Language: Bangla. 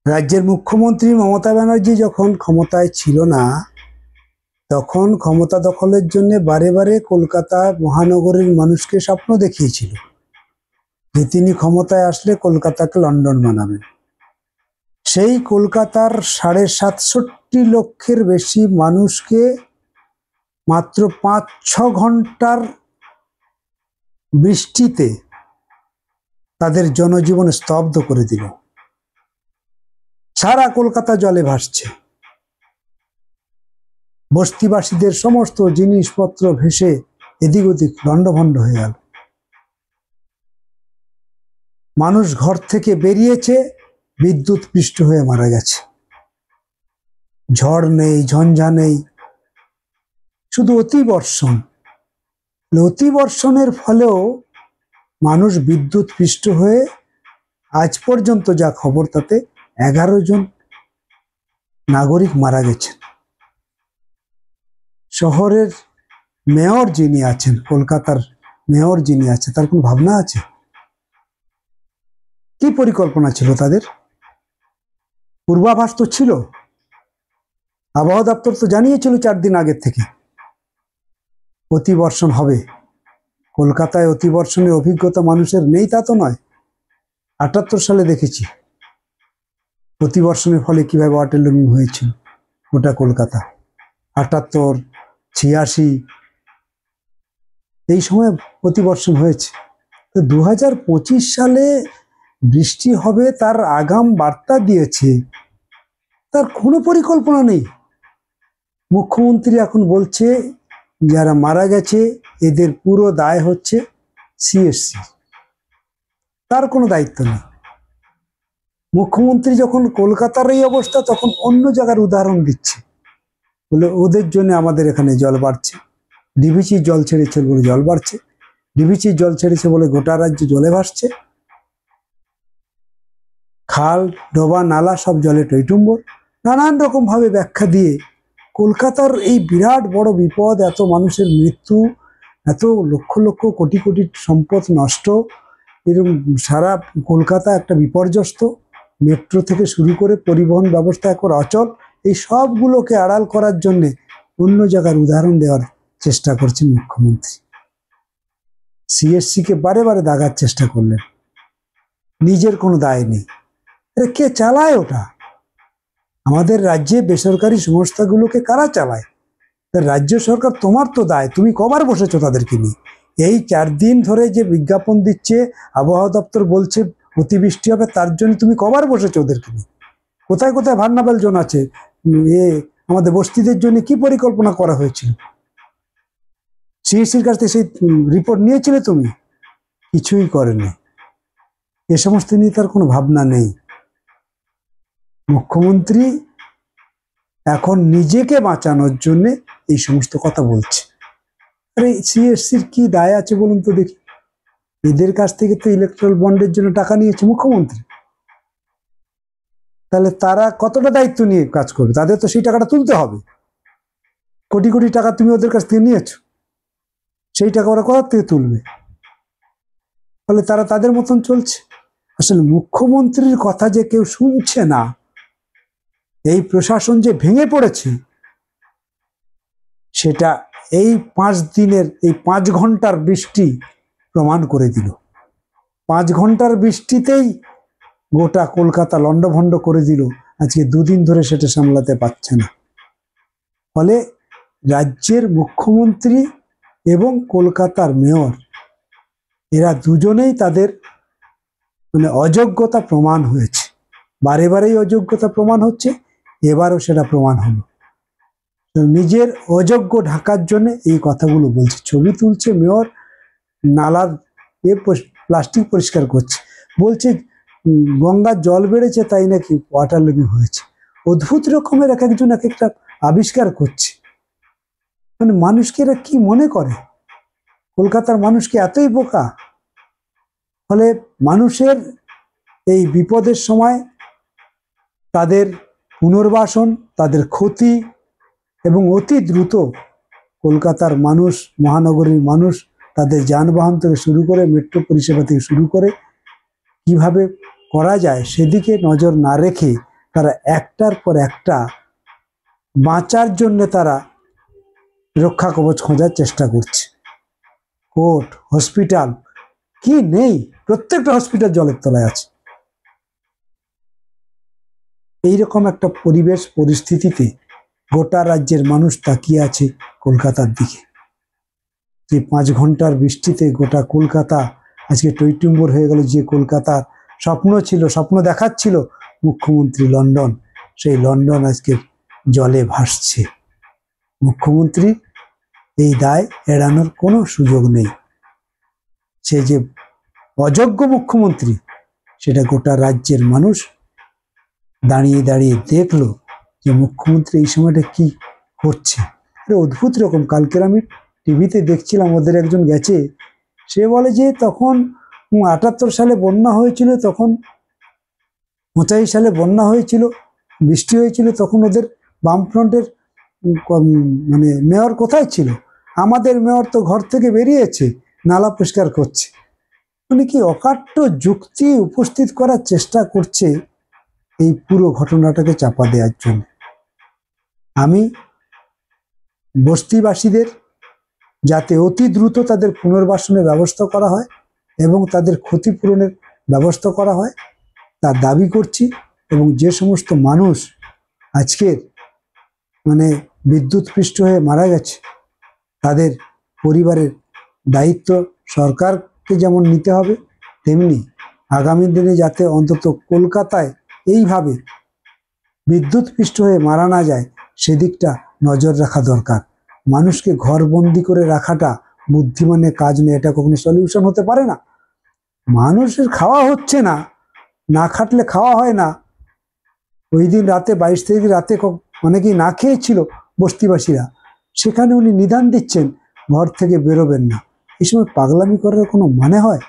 রাজ্যের মুখ্যমন্ত্রী মমতা ব্যানার্জি যখন ক্ষমতায় ছিল না, তখন ক্ষমতা দখলের জন্য বারে বারে কলকাতা মহানগরীর মানুষকে স্বপ্ন দেখিয়েছিল যে তিনি ক্ষমতায় আসলে কলকাতাকে লন্ডন বানাবেন। সেই কলকাতার ৬৭.৫ লক্ষের বেশি মানুষকে মাত্র ৫-৬ ঘন্টার বৃষ্টিতে তাদের জনজীবন স্তব্ধ করে দিল। সারা কলকাতা জলে ভাসছে, বস্তিবাসীদের সমস্ত জিনিসপত্র ভেসে এদিক ওদিক লণ্ডভণ্ড হয়ে গেল। মানুষ ঘর থেকে বেরিয়েছে, বিদ্যুৎ পৃষ্ঠ হয়ে মারা গেছে। ঝড় নেই, ঝঞ্ঝা নেই, শুধু অতিবর্ষণ। অতিবর্ষণের ফলেও মানুষ বিদ্যুৎ পৃষ্ঠ হয়ে আজ পর্যন্ত যা খবর তাতে 11 জন নাগরিক মারা গেছেন। শহরের মেয়র যিনি আছেন, কলকাতার মেয়র যিনি আছে, তার কোন ভাবনা আছে? কি পরিকল্পনা ছিল তাদের? পূর্বাভাস তো ছিল, আবহাওয়া দপ্তর তো জানিয়েছিল 4 দিন আগের থেকে অতিবর্ষণ হবে। কলকাতায় অতিবর্ষণের অভিজ্ঞতা মানুষের নেই তা তো নয়। 78 সালে দেখেছি অতিবর্ষণের ফলে কিভাবে ওয়াটার লুমিং হয়েছিল গোটা কলকাতা। 78, 86 এই সময় অতিবর্ষণ হয়েছে। তো 2025 সালে বৃষ্টি হবে তার আগাম বার্তা দিয়েছে, তার কোনো পরিকল্পনা নেই। মুখ্যমন্ত্রী এখন বলছে যারা মারা গেছে এদের পুরো দায় হচ্ছে সিএসসি, তার কোনো দায়িত্ব নেই। মুখ্যমন্ত্রী যখন কলকাতার এই অবস্থা, তখন অন্য জায়গার উদাহরণ দিচ্ছে, বলে ওদের জন্য আমাদের এখানে জল বাড়ছে, ডিভিসির জল ছেড়েছে বলে জল বাড়ছে, ডিভিসির জল ছেড়েছে বলে গোটা রাজ্য জলে ভাসছে, খাল ডোবা নালা সব জলে টইটুম্বর। নানান রকম ভাবে ব্যাখ্যা দিয়ে কলকাতার এই বিরাট বড় বিপদ, এত মানুষের মৃত্যু, এত লক্ষ লক্ষ কোটি কোটি সম্পদ নষ্ট, এরকম সারা কলকাতা একটা বিপর্যস্ত, মেট্রো থেকে শুরু করে পরিবহন ব্যবস্থা এখন অচল, এই সবগুলোকে আড়াল করার জন্যে অন্য জায়গার উদাহরণ দেওয়ার চেষ্টা করছেন মুখ্যমন্ত্রী। সিএসসিকে বারে বারে দাগার চেষ্টা করলেন, নিজের কোনো দায় নেই। কে চালায় ওটা? আমাদের রাজ্যে বেসরকারি সংস্থাগুলোকে কারা চালায়? রাজ্য সরকার। তোমার তো দায়, তুমি কবার বসেছো তাদেরকে নিয়ে? এই 4 দিন ধরে যে বিজ্ঞাপন দিচ্ছে, আবহাওয়া দপ্তর বলছে অতিবৃষ্টি হবে, তার জন্য তুমি কবার বসেছো ওদেরকে নিয়ে? কোথায় কোথায় ভার্নাবেল জোন আছে? আমাদের বস্তিদের জন্য কি পরিকল্পনা করা হয়েছিল? সিএসসির কাছ থেকে সেই রিপোর্ট নিয়েছিলে তুমি? কিছুই করেনি। এ সমস্ত নিয়ে তার কোনো ভাবনা নেই। মুখ্যমন্ত্রী এখন নিজেকে বাঁচানোর জন্য এই সমস্ত কথা বলছে। আরে সিএসসির কি দায় আছে বলুন তো দেখি? এদের কাছ থেকে তো ইলেকট্রাল বন্ডের জন্য টাকা নিয়েছে মুখ্যমন্ত্রী, তাহলে তারা কতটা দায়িত্ব নিয়ে কাজ করবে? তাদের তো সেই টাকাটা তুলতে হবে। কোটি কোটি টাকা তুমি ওদের কাছ থেকে নিয়েছো, সেই টাকা ওরা কোথা থেকে তুলবে? ফলে তারা তাদের মতন চলছে। আসলে মুখ্যমন্ত্রীর কথা যে কেউ শুনছে না, এই প্রশাসন যে ভেঙে পড়েছে, সেটা এই 5 দিনের, এই 5 ঘন্টার বৃষ্টি প্রমাণ করে দিল। 5 ঘন্টার বৃষ্টিতেই গোটা কলকাতা লণ্ডভণ্ড করে দিল। আজকে 2 দিন ধরে সেটা সামলাতে পারছে না। ফলে রাজ্যের মুখ্যমন্ত্রী এবং কলকাতার মেয়র, এরা দুজনেই তাদের অযোগ্যতা প্রমাণ হয়েছে। বারে বারেই অযোগ্যতা প্রমাণ হচ্ছে, এবারও সেটা প্রমাণ হলো। নিজের অযোগ্য ঢাকার জন্য এই কথাগুলো বলছে। ছবি তুলছে মেয়র, নালার প্লাস্টিক পরিষ্কার করছে, বলছে গঙ্গার জল বেড়েছে তাই নাকি ওয়াটার লুমিং হয়েছে। অদ্ভুত রকমের এক একজন এক একটা আবিষ্কার করছে। মানুষকে এরা কি মনে করে? কলকাতার মানুষকে এতই বোকা? ফলে মানুষের এই বিপদের সময় তাদের পুনর্বাসন, তাদের ক্ষতি এবং অতি দ্রুত কলকাতার মানুষ, মহানগরীর মানুষ তাদের যানবাহন থেকে শুরু করে মেট্রো পরিষেবা থেকে শুরু করে কিভাবে করা যায় সেদিকে নজর না রেখে তারা একটার পর একটা বাঁচার জন্য তারা রক্ষা কবচ খোঁজার চেষ্টা করছে। কোর্ট, হসপিটাল কি নেই, প্রত্যেকটা হসপিটাল জলের তলায় আছে। এইরকম একটা পরিবেশ পরিস্থিতিতে গোটা রাজ্যের মানুষ তাকিয়ে আছে কলকাতার দিকে। যে 5 ঘন্টার বৃষ্টিতে গোটা কলকাতা আজকে টইটুম্বর হয়ে গেল। যে কলকাতার স্বপ্ন ছিল, স্বপ্ন দেখাচ্ছিল মুখ্যমন্ত্রী লন্ডন, সেই লন্ডন আজকে জলে ভাসছে। মুখ্যমন্ত্রী এই দায় এড়ানোর কোনো সুযোগ নেই। সে যে অযোগ্য মুখ্যমন্ত্রী সেটা গোটা রাজ্যের মানুষ দাঁড়িয়ে দাঁড়িয়ে দেখলো যে মুখ্যমন্ত্রী এই সময়টা কি করছে। অদ্ভুত রকম। কালকের আমি টিভিতে দেখছিলাম, ওদের একজন গেছে, সে বলে যে তখন 78 সালে বন্যা হয়েছিল, তখন 85 সালে বন্যা হয়েছিল, বৃষ্টি হয়েছিল, তখন ওদের বামফ্রন্টের মানে মেয়র কোথায় ছিল? আমাদের মেয়র তো ঘর থেকে বেরিয়েছে, নালা পরিষ্কার করছে। মানে কি অকাট্য যুক্তি উপস্থিত করার চেষ্টা করছে এই পুরো ঘটনাটাকে চাপা দেওয়ার জন্য। আমি বস্তিবাসীদের যাতে অতি দ্রুত তাদের পুনর্বাসনের ব্যবস্থা করা হয় এবং তাদের ক্ষতিপূরণের ব্যবস্থা করা হয় তার দাবি করছি। এবং যে সমস্ত মানুষ আজকের মানে বিদ্যুৎপৃষ্ট হয়ে মারা গেছে, তাদের পরিবারের দায়িত্ব সরকারকে যেমন নিতে হবে, তেমনি আগামী দিনে যাতে অন্তত কলকাতায় এইভাবে বিদ্যুৎপৃষ্ট হয়ে মারা না যায় সেদিকটা নজর রাখা দরকার। মানুষকে ঘরবন্দি করে রাখাটা বুদ্ধিমানের কাজ নয়, এটা কখনো সলিউশন হতে পারে না। মানুষের খাওয়া হচ্ছে না, না খাটলে খাওয়া হয় না। ওই দিন রাতে 22 তারিখ রাতে অনেকেই না খেয়েছিল বস্তিবাসীরা, সেখানে উনি নিদান দিচ্ছেন ঘর থেকে বেরোবেন না। এই সময় পাগলামি করার কোনো মানে হয়?